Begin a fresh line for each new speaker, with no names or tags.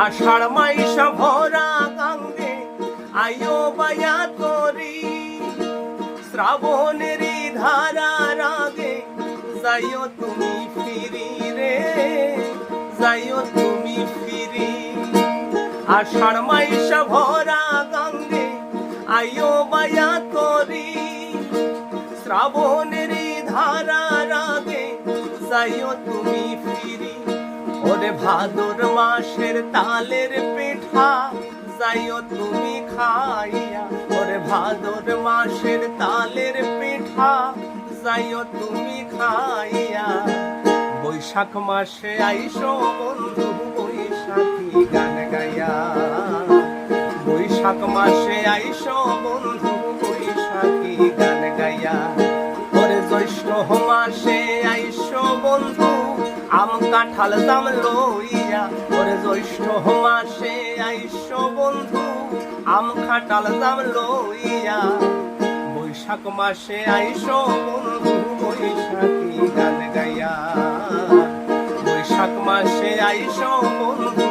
আষাঢ় মাইশা ভরা গঙ্গে আয়ো বায়া তোরি, শ্রাবণের ধারার আগে যাইও তুমি ফিরি রে, যাইও তুমি ফিরি। আষাঢ় মাইশা ভরা গঙ্গে আয়ো বায়া তোরি, শ্রাবণের ধারার আগে যাইও তুমি ফিরি। ওরে ভাদর মাসের তালের পিঠা যাইও তুমি খাইয়া, ওরে ভাদর মাসের তালের পিঠা যাইও তুমি খাইয়া। বৈশাখ মাসে আইসো বন্ধু বৈশাখী গান গাইয়া, বৈশাখ মাসে আইসো বন্ধু বৈশাখী গান গাইয়া। ওরে জ্যৈষ্ঠ মাসে আইসো বন্ধু আম কাঁঠাল জাম লইয়া, ওরে জ্যৈষ্ঠ মাসে আইসো বন্ধু আম কাঁঠাল জাম লইয়া। বৈশাখ মাসে আইসো বন্ধু বৈশাখী গান গাইয়া, বৈশাখ মাসে আইসো বন্ধু